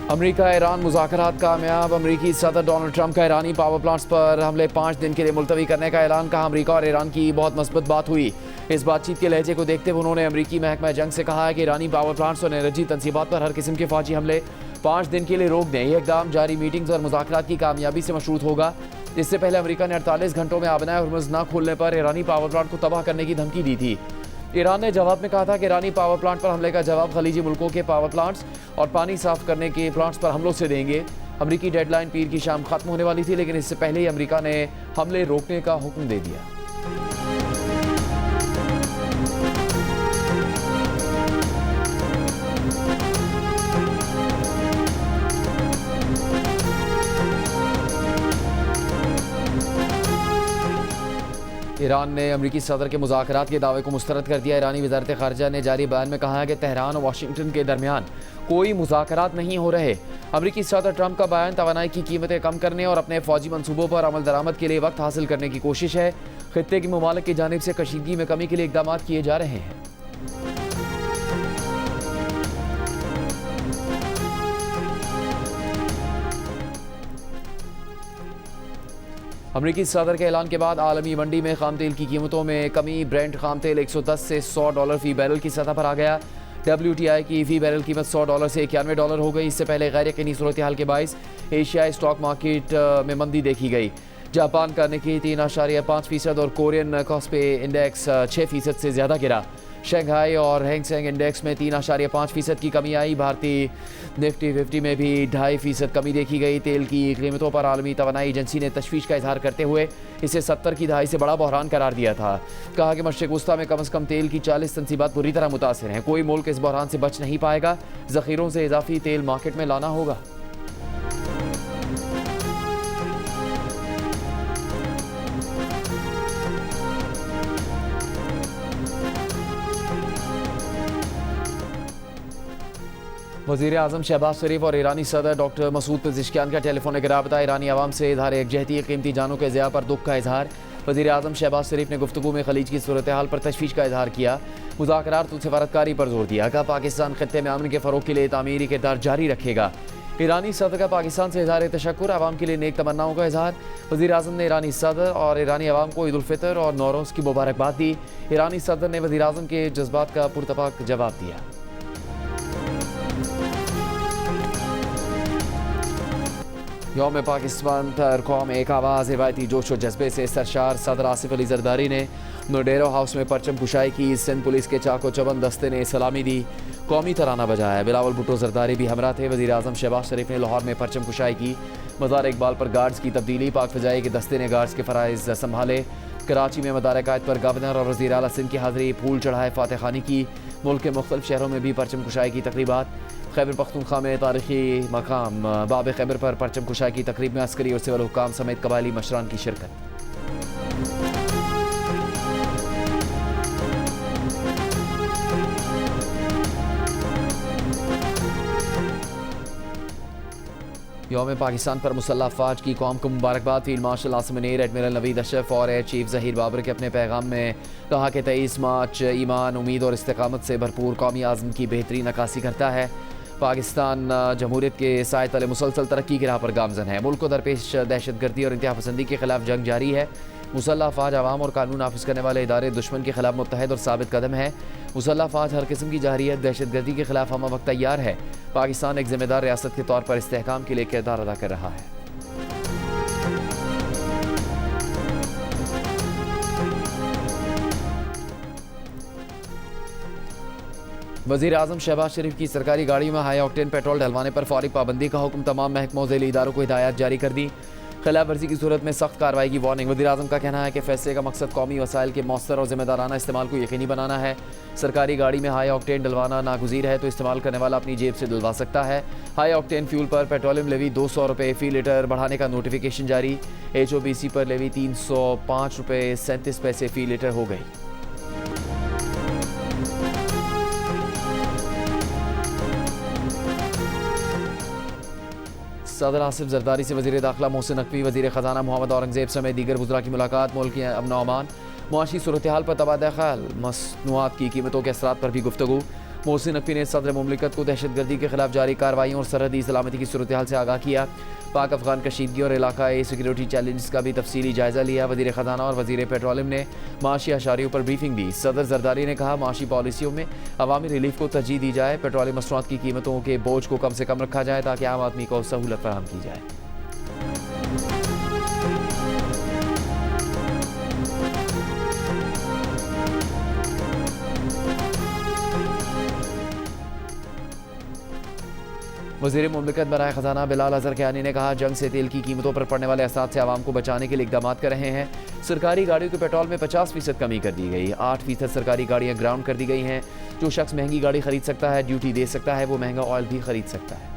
America Iran मुज़ाकरात कामयाब। अमेरिकी सदर डोनाल्ड ट्रंप का ईरानी पावर प्लांट्स पर हमले 5 दिन के लिए मुलतवी करने का ऐलान। कहा अमेरिका और ईरान की बहुत मस्बत बात हुई। इस बातचीत के लहजे को देखते हुए उन्होंने अमेरिकी महकमा जंग से कहा है कि ईरानी पावर प्लांट्स और एनर्जी तनसीबात पर हर किस्म के फौजी हमले 5 दिन के लिए रोक दें। यह इक़दाम जारी मीटिंग्स और मुज़ाकरात की कामयाबी से मशरूत होगा। इससे पहले अमेरिका ने 48 घंटों में आबनाए हुर्मुज़ न खोलने पर ईरानी पावर प्लांट को तबाह करने की धमकी दी थी। ईरान ने जवाब में कहा था कि ईरानी पावर प्लांट पर हमले का जवाब खलीजी मुल्कों के पावर प्लांट्स और पानी साफ करने के प्लांट्स पर हमलों से देंगे। अमरीकी डेडलाइन पीर की शाम खत्म होने वाली थी, लेकिन इससे पहले ही अमरीका ने हमले रोकने का हुक्म दे दिया। ईरान ने अमरीकी सदर के मुज़ाकरात के दावे को मुस्तरद कर दिया। ईरानी वज़ारत ख़ारिजा ने जारी बयान में कहा है कि तेहरान और वाशिंगटन के दरमियान कोई मुज़ाकरात नहीं हो रहे। अमरीकी सदर ट्रंप का बयान तवानाई की कीमतें कम करने और अपने फ़ौजी मनसूबों पर अमल दरामद के लिए वक्त हासिल करने की कोशिश है। खित्ते की ममालिक की जानिब से कशीदगी में कमी के लिए इक़दाम किए जा रहे हैं। अमरीकी सदर के ऐलान के बाद आलमी मंडी में खाम तेल की कीमतों में कमी। ब्रेंट खाम तेल 110 से $100 फी बैरल की सतह पर आ गया। WTI की फी बैरल कीमत $100 से $91 हो गई। इससे पहले गैर यकीनी सूरत हाल के बाइस एशियाई स्टॉक मार्केट में मंदी देखी गई। जापान का निक्की 3.5% और कोरियन कॉस्पे इंडेक्स 6% से ज़्यादा गिरा। शंघाई और हैंगसेंग इंडेक्स में 3.5% की कमी आई। भारतीय निफ्टी 50 में भी 2.5% कमी देखी गई। तेल की कीमतों पर आलमी तवानाई एजेंसी ने तशवीश का इजहार करते हुए इसे 70 की दहाई से बड़ा बहरान करार दिया था। कहा कि मशरिक़ वस्ता में कम से कम तेल की 40 तनसीबात बुरी तरह मुतासिर हैं। कोई मुल्क इस बहरान से बच नहीं पाएगा। ज़ख़ीरों से इजाफी तेल मार्केट में लाना होगा। वज़ीर आज़म शहबाज शरीफ और ईरानी सदर डॉक्टर मसूद पेज़ेश्कियान का टेलीफोनिक रबता। ईरानी आवाम से इज़हार एकजहती कीमती जानों के ज़िया पर दुख का इजहार। वज़ीर आज़म शहबाज शरीफ ने गुफ्तगू में खलीज की सूरत हाल पर तशवीश का इजहार किया। मुज़ाकरात और सफारतकारी पर जोर दिया। कहा पाकिस्तान खित्ते में अमन के फ़रोग़ के लिए तामीरी किरदार जारी रखेगा। ईरानी सदर का पाकिस्तान से इजहार तशक्कुर, आवाम के लिए नेक तमन्नाओं का इजहार। वज़ीर आज़म ने ईरानी सदर और ईरानी आवाम को ईद उल फितर और नौरोज़ की मुबारकबाद दी। ईरानी सदर ने वज़ीर आज़म के जज्बात का पुरतपाक जवाब दिया। यौम पाकिस्तान पर कौम एक आवाज़ रिवायती जोश व जज्बे से सरशार। सदर आसिफ अली जरदारी ने नोडेरो हाउस में परचम कुशाई की। सिंध पुलिस के चाको चबंद दस्ते ने सलामी दी, कौमी तराना बजाया। बिलावल भुट्टो जरदारी भी हमरा थे। वज़ीर आज़म शहबाज शरीफ ने लाहौर में परचम कुशाई की। मज़ार इकबाल पर गार्ड्स की तब्दीली। पाक फ़ज़ाई के दस्ते ने गार्ड्स के फ़राइज़ संभाले। कराची में मदार कायद पर गवर्नर और वज़ीर आला सिंध की हाज़िरी। फूल चढ़ाए फातह खानी की। मुल्क के मुख्तलिफ शहरों में भी परचम कुशाई की तकरीबात। खैबर पख्तूनख्वा में तारीखी मकाम बाब खैबर पर परचम कुशाई की तकरीब में अस्करी और सिविल हुक्काम समेत कबायली मशरान की शिरकत। यौम पाकिस्तान पर मुसल्लह अफ़वाज की कौम को मुबारकबाद। Field marshal Asim Munir, admiral Naveed Ashraf और एयर चीफ ज़हीर बाबर के अपने पैगाम में कहा कि 23 मार्च ईमान, उम्मीद और इस्तिक़ामत से भरपूर कौमी आज़म की बेहतरीन अक्कासी करता है। पाकिस्तान जमहूरियत के साए तले मुसलसल तरक्की की राह पर गामज़न है। मुल्क को दरपेश दहशतगर्दी और इंतहा पसंदी के खिलाफ जंग जारी है। मुसल्लह अफ़वाज आवाम और कानून नाफिज करने वाले इदारे दुश्मन के खिलाफ मुत्तहद और साबित कदम है। मुसल्लह अफ़वाज हर किस्म की जाहिरियत दहशतगर्दी के खिलाफ हम वक्त तैयार है। पाकिस्तान एक जिम्मेदार रियासत के तौर पर इस्तेहकाम के लिए किरदार अदा कर रहा है। वज़ीर आज़म शहबाज शरीफ की सरकारी गाड़ियों में हाई ऑक्टेन पेट्रोल डलवाने पर फौरी पाबंदी का हुक्म। तमाम महकमों ज़ैली इदारों को हिदायत जारी कर दी। खिलाफ वर्जी की सूरत में सख्त कार्रवाई की वार्निंग। वज़ीर आज़म का कहना है कि फैसले का मकसद कौमी वसाइल के मौसर और ज़िम्मेदाराना इस्तेमाल को यकीनी बनाना है। सरकारी गाड़ी में हाई ऑक्टेन डलवाना नागुज़ीर है, तो इस्तेमाल करने वाला अपनी जेब से डलवा सकता है। हाई ऑक्टेन फ्यूल पर पेट्रोलियम लेवी 200 रुपये फ़ी लीटर बढ़ाने का नोटिफिकेशन जारी। HOBC पर लेवी 305 रुपये 37 पैसे फ़ी लीटर हो गई। सदर आसिफ जरदारी से वज़ीर दाखिला मोहसिन नकवी, वज़ीर ख़जाना मोहम्मद औरंगज़ेब समेत दीगर वज़रा की मुलाकात। मुल्क के अमन अमान, मुआशी सूरत हाल पर तबादला ख्याल, मसनूआत की कीमतों के असरात पर भी गुफ्तगू। मोहसिन नकवी ने सदर मुमलिकत को दहशतगर्दी के खिलाफ जारी कार्रवाइयों और सरहदी सलामती की सूरत हाल से आगाह किया। पाक अफगान कशीदगी और इलाकाई सिक्योरिटी चैलेंज का भी तफसीली जायजा लिया। वजीर खजाना और वजीर पेट्रोलियम ने माशी अशारियों पर ब्रीफिंग दी। सदर जरदारी ने कहा माशी पॉलिसियों में अवामी रिलीफ को तरजीह दी जाए, पेट्रोलियम मसनूआत की कीमतों के बोझ को कम से कम रखा जाए ताकि आम आदमी को सहूलत फराहम की जाए। वज़ीर मुमलिकत बराए ख़जाना बिलाल अज़हर कियानी ने कहा जंग से तेल की कीमतों पर पड़ने वाले असरात से आवाम को बचाने के लिए इक़दाम कर रहे हैं। सरकारी गाड़ियों के पेट्रोल में 50% कमी कर दी गई। 8% सरकारी गाड़ियाँ ग्राउंड कर दी गई हैं। जो शख्स महंगी गाड़ी खरीद सकता है, ड्यूटी दे सकता है, वो महंगा ऑयल भी खरीद सकता है।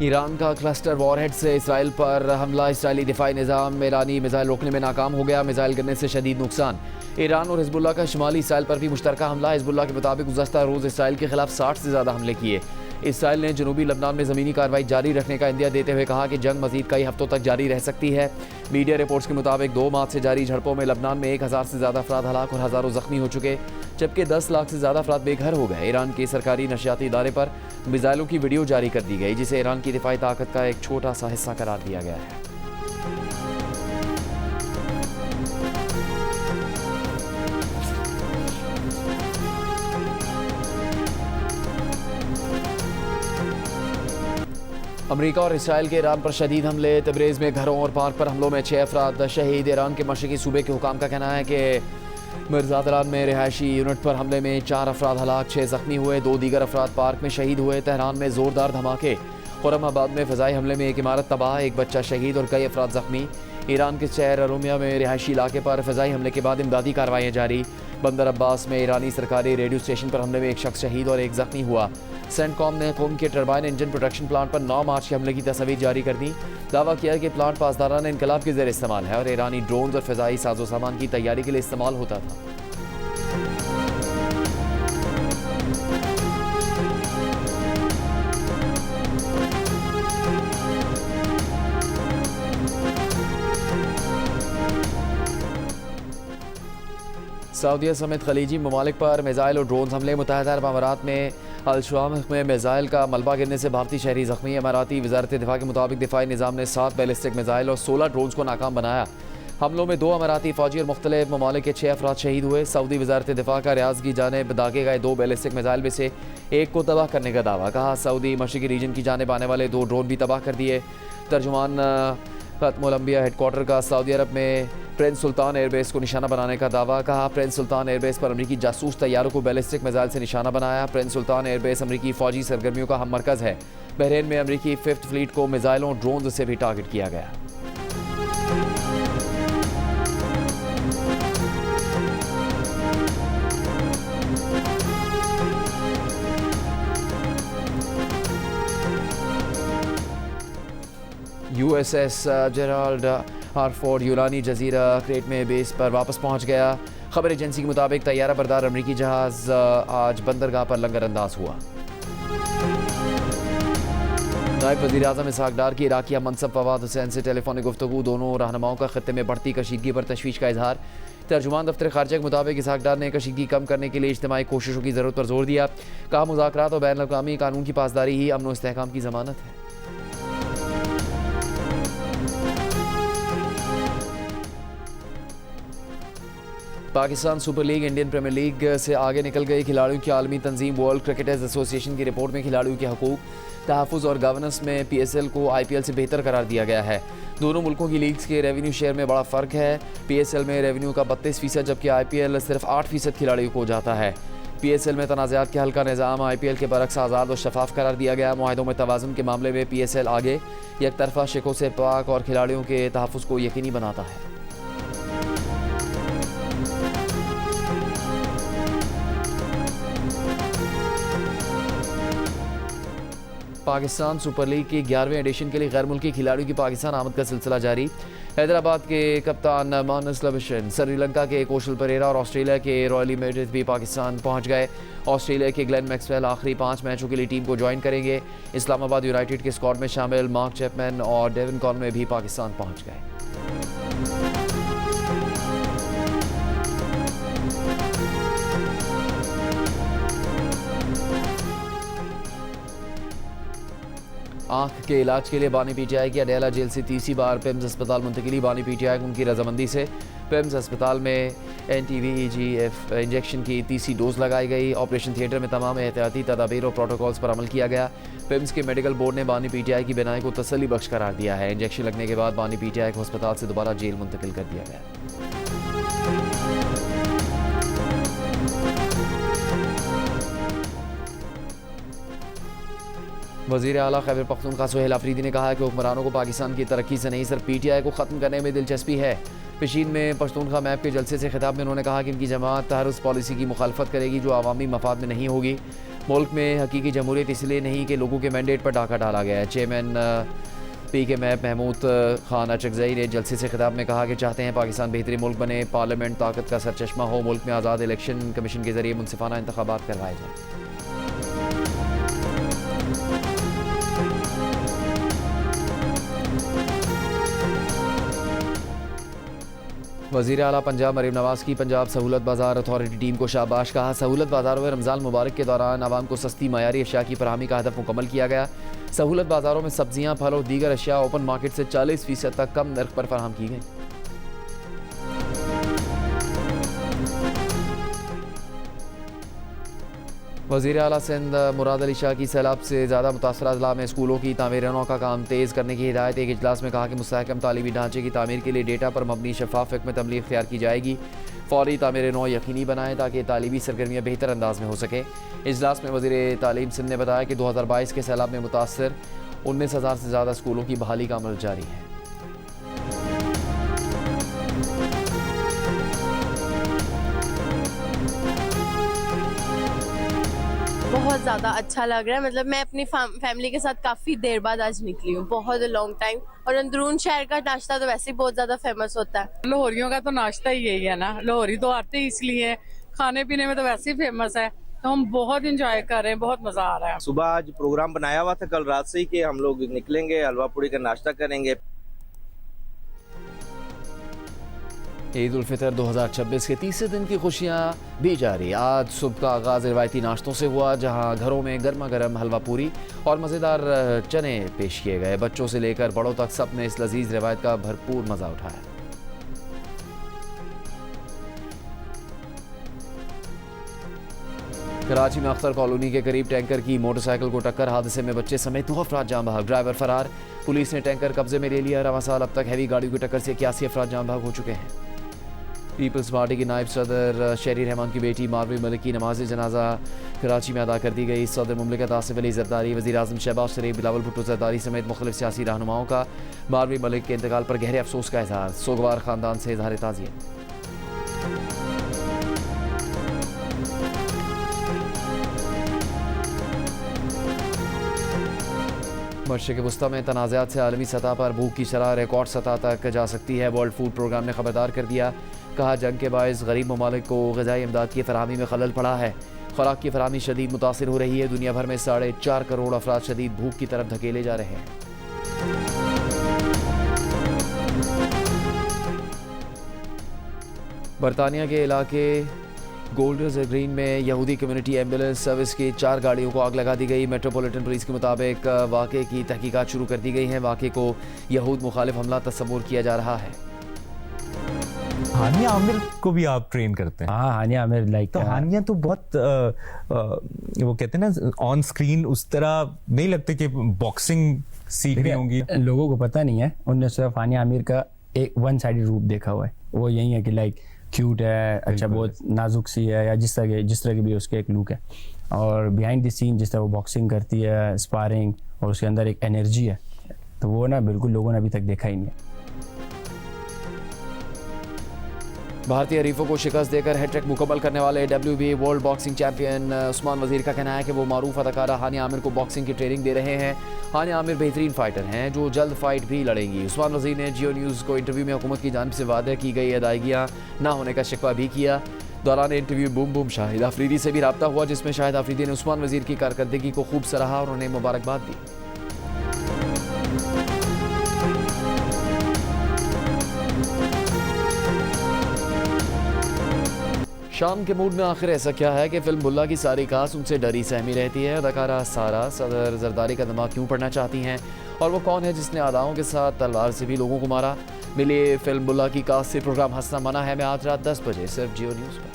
ईरान का क्लस्टर वॉरहेड से इसराइल पर हमला। इसराइली दिफाई निज़ाम ईरानी मिसाइल रोकने में नाकाम हो गया। मिसाइल गिरने से शदीद नुकसान। ईरान और हिजबुल्लाह का शुमाली इसराइल पर भी मुश्तरका हमला। हिजबुल्लाह के मुताबिक गुज़श्ता रोज़ इसराइल के खिलाफ 60 से ज़्यादा हमले किए। इसराइल ने जनूबी लबनान में ज़मीनी कार्रवाई जारी रखने का इंदिया देते हुए कहा कि जंग मज़ीद कई हफ्तों तक जारी रह सकती है। मीडिया रिपोर्ट्स के मुताबिक 2 मार्च से जारी झड़पों में लबनान में 1000 से ज़्यादा अफराद हलाक और हज़ारों ज़ख्मी हो चुके, जबकि 10 लाख से ज़्यादा अफराद बेघर हो गए। ईरान के सरकारी नशियाती इदारे पर मिसाइलों की वीडियो जारी कर दी गई, जिसे ईरान की दिफाई ताकत का एक छोटा सा हिस्सा करार दिया गया है। अमेरिका और इसराइल के ईरान पर शदीद हमले। तबरेज़ में घरों और पार्क पर हमलों में 6 अफराद शहीद। ईरान के मशरक़ी सूबे के हुकाम का कहना है कि मिर्ज़ादारान में रिहायशी यूनिट पर हमले में 4 अफराद हलाक, 6 ज़ख्मी हुए। 2 दीगर अफराद पार्क में शहीद हुए। तेहरान में ज़ोरदार धमाके। खुर्रमाबाद में फ़िज़ाई हमले में 1 इमारत तबाह, 1 बच्चा शहीद और कई अफराद ज़ख्मी। ईरान के शहर अरोमिया में रिहायशी इलाके पर फ़िज़ाई हमले के बाद इमदादी कार्रवाइयाँ जारी। बंदर अब्बास में ईरानी सरकारी रेडियो स्टेशन पर हमले में 1 शख्स शहीद और 1 ज़ख्मी हुआ। सेंटकॉम ने कौम के टरबाइन इंजन प्रोडक्शन प्लांट पर 9 मार्च के हमले की तस्वीर जारी कर दी। दावा किया कि प्लांट पासदाराना इनकलाब के ज़ेर इस्तेमाल है और ईरानी ड्रोन और फ़िज़ाई साजो सामान की तैयारी के लिए इस्तेमाल होता था। सऊदीया समेत खलीजी ममालिक पर मिसाइल और ड्रोन हमले। मुत्तहिदा अरब अमारात में अल-शुआम में मिसाइल का मलबा गिरने से भारतीय शहरी ज़ख्मी। अमाराती वज़ारत दिफा के मुताबिक दिफाई निज़ाम ने 7 बैलिस्टिक मिसाइल और 16 ड्रोन्स को नाकाम बनाया। हमलों में 2 अमाराती फ़ौजी और मुख्तलिफ ममालिक के 6 अफराद शहीद हुए। सऊदी वज़ारत दिफा का रियाज़ की जानिब दागे गए 2 बैलिस्टिक मिसाइल में से 1 को तबाह करने का दावा। कहा सऊदी मशरिकी रीजन की जानिब आने वाले 2 ड्रोन भी तबाह कर दिए। तर्जुमान खत्मुल अंबिया हेडक्वार्टर का सऊदी अरब में प्रिंस सुल्तान एयरबेस को निशाना बनाने का दावा। कहा प्रिंस सुल्तान एयरबेस पर अमरीकी जासूस तैयारों को बैलिस्टिक मिसाइल से निशाना बनाया। प्रिंस सुल्तान एयरबेस अमरीकी फ़ौजी सरगर्मियों का हम मरकज़ है। बहरीन में अमरीकी 5th फ्लीट को मिसाइलों ड्रोन से भी टारगेट किया गया। USS जेराल्ड हार्फोर्ड यूनानी जजीरा क्रेट में बेस पर वापस पहुंच गया। खबर एजेंसी के मुताबिक तैयारा बरदार अमरीकी जहाज़ आज बंदरगाह पर लंगर अंदाज हुआ। नायब वज़ीर आज़म इसहाक़ डार की इराक़ी मनसब फवाद हुसैन से टेलीफोनिक गुफ्तगू। दोनों रहनुमाओं का ख़ित्ते में बढ़ती कशीदगी पर तशवीश का इजहार। तर्जुमान दफ्तर ख़ारजा के मुताबिक इसहाक़ डार ने कशीदगी कम करने के लिए इज्तिमाई कोशिशों की ज़रूरत पर जोर दिया। कहा मुज़ाकरात और बैनुल-अक़वामी कानून की पासदारी ही अमन व इस्तेहकाम की ज़मानत है। Pakistan super league Indian premier league से आगे निकल गई। खिलाड़ियों की आलमी तंजीम वर्ल्ड क्रिकेटर्स एसोसिएशन की रिपोर्ट में खिलाड़ियों के हकूक़, तहफ़्फ़ुज़ और गवर्नेंस में PSL को IPL से बेहतर करार दिया गया है। दोनों मुल्कों की लीग्स के रेवेन्यू शेयर में बड़ा फ़र्क है। PSL में रेवेन्यू का 32% जबकि IPL सिर्फ 8% खिलाड़ियों को जाता है। PSL में तनाज़ात के हल का निज़ाम IPL के बरक्स आज़ाद और शफाफ करार दिया गया। मुआहदों में तवाज़ुन के मामले में PSL आगे, एक तरफा शिकों से पाक और खिलाड़ियों के तहफ़्फ़ुज़ को यकीनी बनाता है। पाकिस्तान सुपर लीग के 11वें एडिशन के लिए गैर मुल्की खिलाड़ियों की पाकिस्तान आमद का सिलसिला जारी। हैदराबाद के कप्तान मानस लविशन, श्रीलंका के कौशल परेरा और ऑस्ट्रेलिया के रॉयली मेडिथ भी पाकिस्तान पहुंच गए। ऑस्ट्रेलिया के ग्लेन मैक्सवेल आखिरी 5 मैचों के लिए टीम को ज्वाइन करेंगे। इस्लामाबाद यूनाइटेड के स्क्वाड में शामिल मार्क चैपमैन और डेविन कॉनवे भी पाकिस्तान पहुंच गए। आंख के इलाज के लिए बानी पीटीआई की अडेला जेल से तीसरी बार पिम्स अस्पताल मुंतकिली। बानी पीटीआई को उनकी रजामंदी से पिम्स अस्पताल में NTVEGF इंजेक्शन की तीसरी डोज लगाई गई। ऑपरेशन थिएटर में तमाम एहतियाती तदाबीर और प्रोटोकॉल्स पर अमल किया गया। पिम्स के मेडिकल बोर्ड ने बानी पीटीआई की बिनाई को तसल्ली बख्श करार दिया है। इंजेक्शन लगने के बाद बानी पीटीआई को अस्पताल से दोबारा जेल मुंतकिल कर दिया गया। वज़ीर आला खैबर पख्तूनख्वा सुहेल अफरीदी ने कहा है कि हुक्मरानों को पाकिस्तान की तरक्की से नहीं सिर्फ PTI को ख़त्म करने में दिलचस्पी है। पेशीन में पश्तूनख्वा मैप के जलसे से खिताब में उन्होंने कहा कि उनकी जमात हर उस पॉलिसी की मुखालफत करेगी जो आवामी मफाद में नहीं होगी। मुल्क में हकीकी जमहूरियत इसलिए नहीं कि लोगों के मैंडेट पर डाका डाला गया है। चेयरमैन PK मैप महमूद खान अचकजई ने जलसे से खिताब में कहा कि चाहते हैं पाकिस्तान बेहतरीन मुल्क बने, पार्लियामेंट ताकत का सरचश्मा हो, मुल्क में आज़ाद इलेक्शन कमीशन के जरिए मुनसिफाना इंतखाबात करवाए जाएँ। वज़ीर आला पंजाब मरीम नवाज़ की पंजाब सहूलत बाज़ार अथॉरिटी टीम को शाबाश कहा। सहूलत बाज़ारों में रमज़ान मुबारक के दौरान आवाम को सस्ती मयारी अशिया की फराहमी का हदफ मुकम्मल किया गया। सहूलत बाज़ारों में सब्जियाँ, फल और दीगर अशिया ओपन मार्केट से 40% तक कम नर्ख पर फराहम की गई। वज़ीर आला सिंध मुराद अली शाह की सैलाब से ज़्यादा मुतासर अजला में स्कूलों की तामीर नौ का काम तेज़ करने की हिदायत। एक इजलास में कहा कि मुस्तहकम तालीमी ढांचे की तामीर के लिए डेटा पर मबनी शफाफ हिकमत अमली इख्तियार की जाएगी। फौरी तामीर नौ यकीनी बनाएं ताकि तालीमी सरगर्मियाँ बेहतर अंदाज में हो सके। इजलास में वज़ीर तालीम सिंध ने बताया कि 2022 के सैलाब में मुतासर 19,000 से ज़्यादा स्कूलों की बहाली का अमल जारी है। बहुत ज़्यादा अच्छा लग रहा है। मतलब मैं अपनी फैमिली के साथ काफ़ी देर बाद आज निकली हूँ, बहुत लॉन्ग टाइम। और अंदरून शहर का नाश्ता तो वैसे ही बहुत ज़्यादा फेमस होता है। लाहौरियों का तो नाश्ता ही यही है ना, लाहौरी तो आते ही इसलिए, खाने पीने में तो वैसे ही फेमस है। तो हम बहुत इंजॉय कर रहे हैं, बहुत मजा आ रहा है। सुबह आज प्रोग्राम बनाया हुआ था कल रात से ही कि हम लोग निकलेंगे, हलवा पूड़ी का नाश्ता करेंगे। ईद उल फितर 2026 के तीसरे दिन की खुशियां भी जारी। आज सुबह का आगाज़ रिवायती नाश्तों से हुआ, जहां घरों में गर्मा गर्म हलवा पूरी और मज़ेदार चने पेश किए गए। बच्चों से लेकर बड़ों तक सब ने इस लजीज रिवायत का भरपूर मज़ा उठाया। कराची में अख्तर कॉलोनी के करीब टैंकर की मोटरसाइकिल को टक्कर, हादसे में बच्चे समेत 2 अफराद जान बहक, ड्राइवर फरार। पुलिस ने टैंकर कब्जे में ले लिया। रवां साल अब तक हैवी गाड़ियों की टक्कर से 81 अफराद जान बहक हो चुके हैं। पीपल्स पार्टी की नायब सदर शेरी रहमान की बेटी मारवी मलिक की नमाज जनाजा कराची में अदा कर दी गई। सदर मुमलिकत आसिफ अली जरदारी, वज़ीर आज़म शहबाज शरीफ, बिलावल भुट्टो जरदारी समेत मुख्तलिफ सियासी रहनुमाओं का मारवी मलिक के इंतकाल पर गहरे अफसोस का इजहार। सोगवार ख़ानदान से इजहार ताज़ियत। मशरिक़ वस्ता में तनाज़ात से आलमी सतह पर भूख की शरह रिकॉर्ड सतह तक जा सकती है। वर्ल्ड फूड प्रोग्राम ने खबरदार कर दिया। कहा जंग के बायस गरीब ममालिक को ग़िज़ाई इमदाद की फराहमी में खलल पड़ा है। खुराक की फराहमी शदीद मुतासिर हो रही है। दुनिया भर में 4.5 करोड़ अफराद शदीद भूख की तरफ धकेले जा रहे हैं। बरतानिया के इलाके गोल्डर्स ग्रीन में यहूदी कम्युनिटी एम्बुलेंस सर्विस की 4 गाड़ियों को आग लगा दी गई। मेट्रोपॉलिटन पुलिस के मुताबिक वाक़े की तहकीकात शुरू कर दी गई है। वाक़े को यहूद मुखालिफ हमला तस्वुर किया जा रहा है। हानिया आमिर को भी आप ट्रेन करते हैं? हाँ, हानिया आमिर लाइक तो हानिया तो बहुत वो कहते हैं ना ऑन स्क्रीन उस तरह नहीं लगते कि बॉक्सिंग सीख रही होंगी। लोगों को पता नहीं है, उनने सिर्फ हानिया आमिर का एक वन साइडेड रूप देखा हुआ है। वो यही है कि लाइक क्यूट है, अच्छा बहुत नाजुक सी है, या जिस तरह की भी उसके एक लुक है। और बिहाइंड द सीन जिस तरह वो बॉक्सिंग करती है, स्पारिंग, और उसके अंदर एक एनर्जी है, तो वो ना बिल्कुल लोगों ने अभी तक देखा ही नहीं है। भारतीय हरीफों को शिकस्त देकर हैट्रिक मुकम्मल करने वाले WBA world boxing champion Usman वजीर का कहना है कि वो मारूफ अदाकारा हानिया आमिर को बॉक्सिंग की ट्रेनिंग दे रहे हैं। हानिया आमिर बेहतरीन फाइटर हैं जो जल्द फाइट भी लड़ेंगी। उस्मान वज़ीर ने जियो न्यूज़ को इंटरव्यू में हुकूमत की जानिब से वादा की गई अदायगियाँ ना होने का शिकवा भी किया। दौरान interview boom boom Shahid Afridi से भी रब्ता हुआ, जिसमें शाहिद आफरीदी ने उस्मान वज़ीर की कारकर्दगी को खूब सराहा और उन्हें मुबारकबाद दी। शाम के मूड में आखिर ऐसा क्या है कि फिल्म बुल्ला की सारी कास्ट उनसे डरी सहमी रहती है। अदाकारा सारा सदर जरदारी का दिमाग क्यों पढ़ना चाहती हैं और वो कौन है जिसने अदाओं के साथ तलवार से भी लोगों को मारा। मिले फिल्म बुल्ला की कास्ट से प्रोग्राम हंसना मना है मैं आज रात 10 बजे सिर्फ जियो न्यूज़ पर।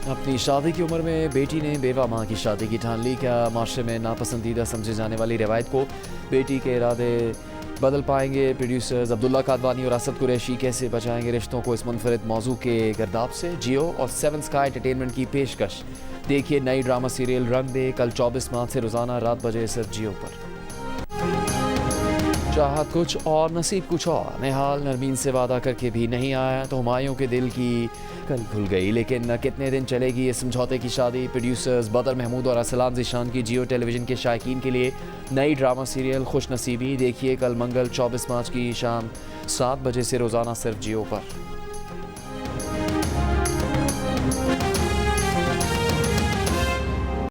अपनी शादी की उम्र में बेटी ने बेवा माँ की शादी की ठान ली। क्या माशरे में नापसंदीदा समझे जाने वाली रवायत को बेटी के इरादे बदल पाएंगे? प्रोड्यूसर्स अब्दुल्ला कादवानी और असद कुरैशी कैसे बचाएंगे रिश्तों को इस मुनफरिद मौजू के गर्दाब से? जियो और 7 स्काई एंटरटेनमेंट की पेशकश। देखिए नई ड्रामा सीरियल रंग दे कल 24 मार्च से रोजाना रात बजे सिर्फ जियो पर। चाहत कुछ और नसीब कुछ और। निहाल नरमीन से वादा करके भी नहीं आया तो हुमायूं के दिल की कल खुल गई। लेकिन कितने दिन चलेगी इस समझौते की शादी? प्रोड्यूसर्स बदर महमूद और असलाम ज़ीशान की जियो टेलीविज़न के शायकीन के लिए नई ड्रामा सीरियल खुश नसीबी। देखिए कल मंगल 24 मार्च की शाम 7 बजे से रोज़ाना सिर्फ जियो पर।